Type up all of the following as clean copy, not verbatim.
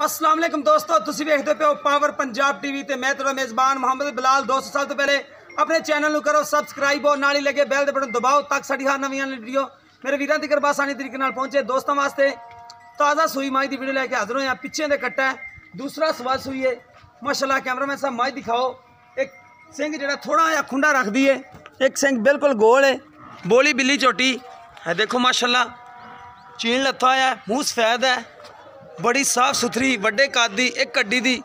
अस्सलाम वालेकुम दोस्तों, तुसीं वेखदे पे हो पावर पंजाब टीवी ते मैं तेरा मेज़बान मोहम्मद बिलाल। दोस्तों सब तो पहले अपने चैनल को करो सबसक्राइब और नाल ही लगे बैल दे बटन दबाओ ताकि साडी हर नवीं वीडियो मेरे वीरां तक आसानी तरीके नाल पहुंचे। दोस्तों वास्ते ताज़ा सूई माई की वीडियो लैके हाजिर होए। पिछे दे कट्टा है, दूसरा सवा सूई है माशाल्लाह। कैमरामैन साहब माई दिखाओ। एक सिंह जो थोड़ा जहा खुंडा रख दी है, एक सिंह बिल्कुल गोल है, बोली बिल्ली चोटी है। देखो माशाल्लाह चीन लत्था है, मूँह सफेद है, बड़ी साफ सुथरी वड्डे कद दी एक कड्डी दी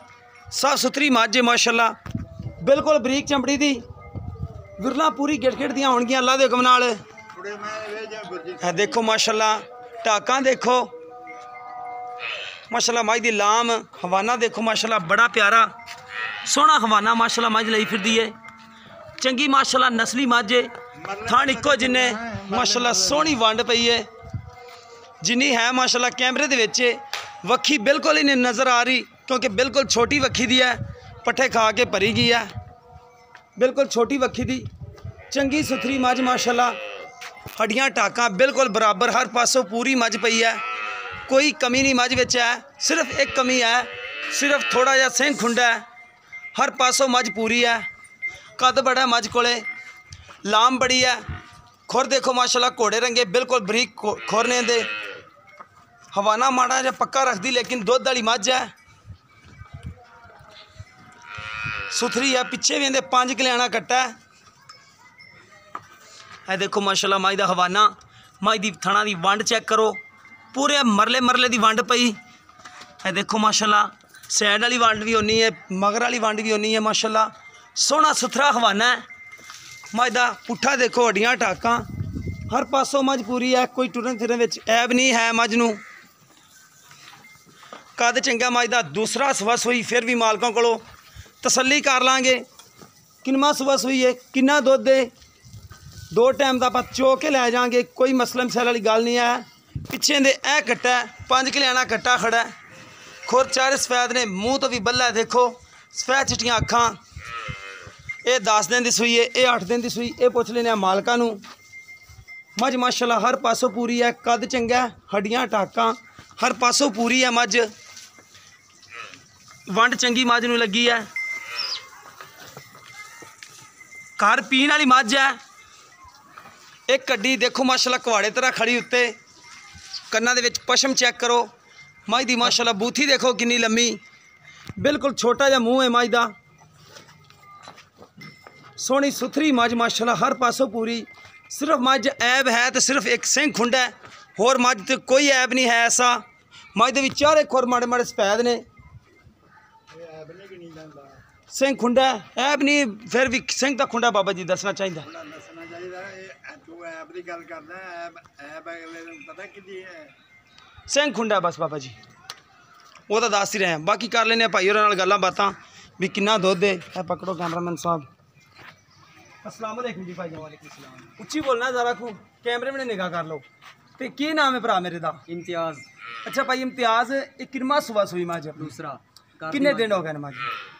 साफ सुथरी मझ है माशाल्लाह। बिल्कुल बरीक चमड़ी दी, विरला पूरी गिट गिट दियां होणगियां अल्लाह दे हुक्म नाल। है देखो माशाल्लाह टाकां देखो माशाल्लाह, मझ दी लाम हवाना देखो माशाल्लाह, बड़ा प्यारा सोहना हवाना माशाल्लाह मझ लई फिरदी है। चंगी माशाल्लाह नस्ली मझ है, थण इक्को जिन्ने माशाल्लाह सोहनी वंड पई है जिन्नी है माशाल्लाह। कैमरे दे विच वक्खी बिल्कुल ही नहीं नज़र आ रही क्योंकि बिल्कुल छोटी वक्खी दी है, पट्ठे खा के भरी गई है, बिल्कुल छोटी वक्खी दी चंगी सुथरी मझ माशाल्लाह। हड्डियां टाकां बिल्कुल बराबर, हर पासों पूरी मझ पई है, कोई कमी नहीं मझ विच है। सिर्फ एक कमी है, सिर्फ थोड़ा जिहा सिंह खुंडा है, हर पासों मझ पूरी है। कद बड़ा है मझ कोले, लाम बड़ी है। खुर देखो माशाल्लाह घोड़े रंगे बिल्कुल बरीक खुर ने दे। हवाना माड़ा जा पक्का रख दी लेकिन दुध वाली मझ है, सुथरी है। पिछे भी इहदे 5 कल्याणा कट्टा है। है देखो माशाल्लाह मझ दा हवाना, मझ दी थणा दी वंड चेक करो, पूरे मरले मरले दी वंड पई है। देखो माशाल्लाह सैड वाली वंड भी होनी है, मगर वाली वंड भी होनी है माशाल्लाह। सोहना सुथरा हवाना है मझ दा। पुट्ठा देखो, हड्डियां टाकां हर पासों मझ पूरी है, कोई टुरन फिरन विच ऐब नहीं है मझ नूं। कद चंगा मझ दा। दूसरा सवा सूई फिर भी मालकों को तसल्ली कर लांगे किन्ना सवा सूई है, किन्ना दुध है, 2 टाइम का आप चो के लै जाएंगे, कोई मसला मसाला वाली गल नहीं है। पिछे दे ए कट्टा 5 कल्याणा कट्टा खड़ा है, खुर चारे सफेद ने, मूँह तो भी बल्ला देखो, सफेद चिट्टियां अखां। ये 10 दिन की सूई है, ये 8 दिन की सूई, ये पुछ लेने मालकां नूं। मझ माशाल्लाह हर पासों पूरी है, कद चंगा, हड्डियां टाकां हर पासों पूरी है मझ। वंड चंगी मझ नूं लगी है, घर पीण वाली मझ है। एक कड्डी देखो माशाल्लाह कुहाड़े तरह खड़ी उत्ते, कन्नां दे विच पशम चेक करो मझ दी माशाल्लाह। बूथी देखो कितनी लम्मी, बिल्कुल छोटा जिहा मूँह है मझ दा। सोहनी सुथरी मझ माशाल्लाह, हर पासों पूरी। सिर्फ मझ ऐब है तो सिर्फ एक सिंह खुंडा है, होर मझ तो कोई ऐब नहीं है ऐसा। मझ दे विच चारे खुर माड़े माड़े सफेद ने, सिंह खुंडा ऐब नहीं, फिर भी सिंह का खुंडा बाबा जी दसना चाहिए। सिंह खुंडा बस बाबा जी वो तो दस ही रहे हैं, बाकी कर लेने भाई और गल्लां बातां भी किन्ना दुध है। पकड़ो कैमरामैन साहब। अस्सलाम वालेकुम जी भाई। वालेकुम सलाम। उच्ची बोलना जरा को, कैमरे में निगाह कर लो। तो की नाम है भरा मेरे दा? इम्तियाज। अच्छा भाई इम्तियाज, एक किन्ना सुबह सूई मझ? दूसरा। किन्ने दिन हो गए मझ?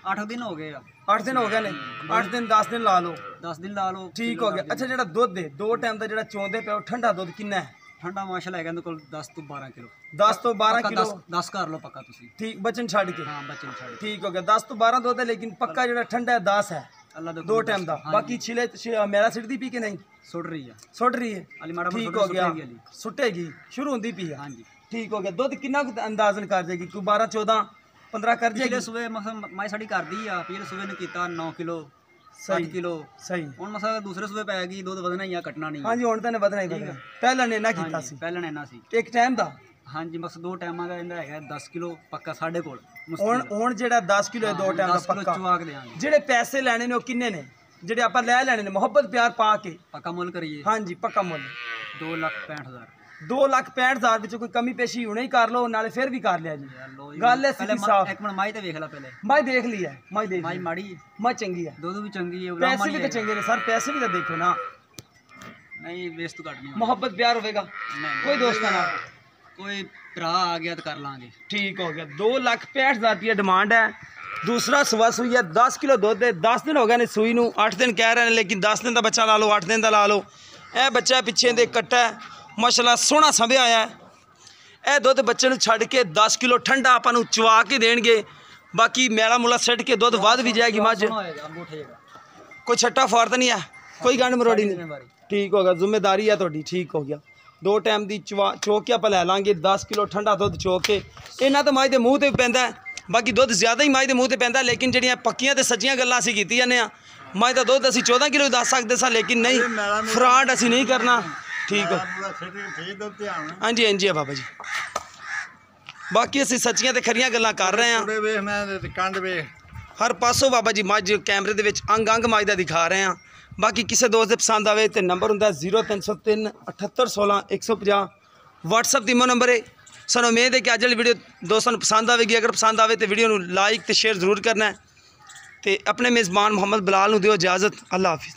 8 दिन हो गए। 8 दिन हो गए ने, 8 दिन 10 दिन ला लो, 10 दिन ला लो, ठीक हो गया। अच्छा जो दुध है 2 टाइम का जो चोंदे पे ठंडा दुध किन्ना है? ठंडा माशाल्लाह है कोल 10 तो 12 किलो। 10 तो 12 किलो 10 कर लो पक्का तुसी। ठीक, बचन छड़ के। हाँ बचन छड़, ठीक हो गया। 10 तो 12 दुध है लेकिन पक्का जो ठंडा है 10 है अल्लाह 2 टाइम का। बाकी छिले मेरा सिटदी पी के नहीं? सुट रही है, सुट रही है, ठीक हो गया, सुटेगी शुरू होंदी पी है। हाँ जी ठीक हो गया। दुध किन्ना अंदाजन कर जाएगी? कोई 12 14 15 कर जाएगी? सुबह माई साड़ी कर दी आ, पिछले सुबह ने कीता 9 किलो 7 किलो सही। हुण मसा दूसरे सुबह पैगी दुध वधना ही आ, कटना नहीं। हां जी हुण तां वधना ही वधना। पहला ने ना कीता सी, पहला ने ना सी एक टाइम दा। हाँ जी बस 2 टाइमां दा इंदा है 10 किलो पक्का साडे कोल। हुण जेड़ा 10 किलो 2 टाइम दा पक्का चुवा के देंगे। जेड़े पैसे लेने ने ओ किन्ने ने? जेड़े आपां ले लेने ने मोहब्बत प्यार पा के पक्का मुल करिए? हाँ जी पक्का मुल 2,65,000। 2,65,000 विच कोई कमी पेशी हुणे ही कर लो, नाले फिर भी कर लिया जी। गल है सीधी साफ। एक मिनट माई ते देख ला पहले। माई देख ली है, माई देख माई माड़ी माई चंगी है, दूध भी चंगी है, पैसे भी तो चंगे ने सर, पैसे भी तो देखो ना। नहीं वेस्ट तो कट नहीं, मोहब्बत प्यार होगा कोई दोस्त ना, कोई भरा आ गया तो कर लांगे। ठीक हो गया। 2,65,000 रुपया डिमांड है। दूसरा सुबह सूई है, 10 किलो दुध है, 10 दिन हो गए ने सूई नूं, 8 दिन कह रहे हैं लेकिन 10 दिन का बच्चा ला लो, 8 दिन का ला लो। यह बच्चा पिछे दे कट्टा है माशाल्लाह, सोहना संभ्या है। ਇਹ ਦੁੱਧ ਬੱਚੇ ਨੂੰ ਛੱਡ ਕੇ 10 ਕਿਲੋ ਠੰਡਾ ਆਪਾਂ ਨੂੰ ਚਵਾ ਕੇ ਦੇਣਗੇ। ਬਾਕੀ ਮੈਲਾ ਮੁਲਾ ਸੱਟ ਕੇ ਦੁੱਧ ਵੱਧ ਵੀ ਜਾਏਗੀ ਮੱਝ। ਕੋਈ ਛੱਟਾ ਫਾੜ ਤਾਂ ਨਹੀਂ ਹੈ, ਕੋਈ ਗੰਢ ਮਰੋੜੀ ਨਹੀਂ, ਠੀਕ ਹੋ ਗਿਆ, ਜ਼ਿੰਮੇਦਾਰੀ ਹੈ ਤੁਹਾਡੀ, ਠੀਕ ਹੋ ਗਿਆ। 2 ਟਾਈਮ ਦੀ ਚੋ ਕੇ ਆਪਾਂ ਲੈ ਲਾਂਗੇ 10 ਕਿਲੋ ਠੰਡਾ ਦੁੱਧ ਚੋ ਕੇ। ਇਹਨਾਂ ਤਾਂ ਮੱਝ ਦੇ ਮੂੰਹ ਤੇ ਵੀ ਪੈਂਦਾ, ਬਾਕੀ ਦੁੱਧ ਜ਼ਿਆਦਾ ਹੀ ਮੱਝ ਦੇ ਮੂੰਹ ਤੇ ਪੈਂਦਾ, ਲੇਕਿਨ ਜਿਹੜੀਆਂ ਪੱਕੀਆਂ ਤੇ ਸੱਚੀਆਂ ਗੱਲਾਂ ਅਸੀਂ ਕੀਤੀ ਜਾਂਦੇ ਆ। ਮੱਝ ਦਾ ਦੁੱਧ ਅਸੀਂ 14 ਕਿਲੋ ਦੱਸ ਸਕਦੇ ਸਾਂ, ਲੇਕਿਨ ਨਹੀਂ, ਫਰਾਡ ਅਸੀਂ ਨਹੀਂ ਕਰਨਾ, ਠੀਕ ਹੋ। ਹਾਂਜੀ ਹਾਂਜੀ ਆ ਬਾਬਾ ਜੀ, ਬਾਕੀ ਅਸੀਂ ਸੱਚੀਆਂ ਤੇ ਖਰੀਆਂ ਗੱਲਾਂ ਕਰ ਰਹੇ ਹਾਂ। ਹਰ ਪਾਸੋਂ ਬਾਬਾ ਜੀ ਮੱਝ ਕੈਮਰੇ ਦੇ ਵਿੱਚ ਅੰਗ ਅੰਗ ਮੱਝ ਦਾ ਦਿਖਾ ਰਹੇ ਹਾਂ। ਬਾਕੀ ਕਿਸੇ ਦੋਸਤ ਦੇ ਪਸੰਦ ਆਵੇ ਤੇ ਨੰਬਰ ਹੁੰਦਾ 0303 7816 150, WhatsApp ਦੀ ਮੋ ਨੰਬਰ ਹੈ। ਸਾਨੂੰ ਉਮੀਦ ਹੈ ਕਿ ਅੱਜ ਵਾਲੀ ਵੀਡੀਓ ਦੋਸਤਾਂ ਨੂੰ ਪਸੰਦ ਆਵੇਗੀ। ਅਗਰ ਪਸੰਦ ਆਵੇ ਤੇ ਵੀਡੀਓ ਨੂੰ ਲਾਈਕ ਤੇ ਸ਼ੇਅਰ ਜ਼ਰੂਰ ਕਰਨਾ ਹੈ। ਤੇ ਆਪਣੇ ਮੇਜ਼ਬਾਨ ਮੁਹੰਮਦ ਬਲਾਲ ਨੂੰ ਦਿਓ ਇਜਾਜ਼ਤ। ਅੱਲਾ ਹਾਫਿਜ਼।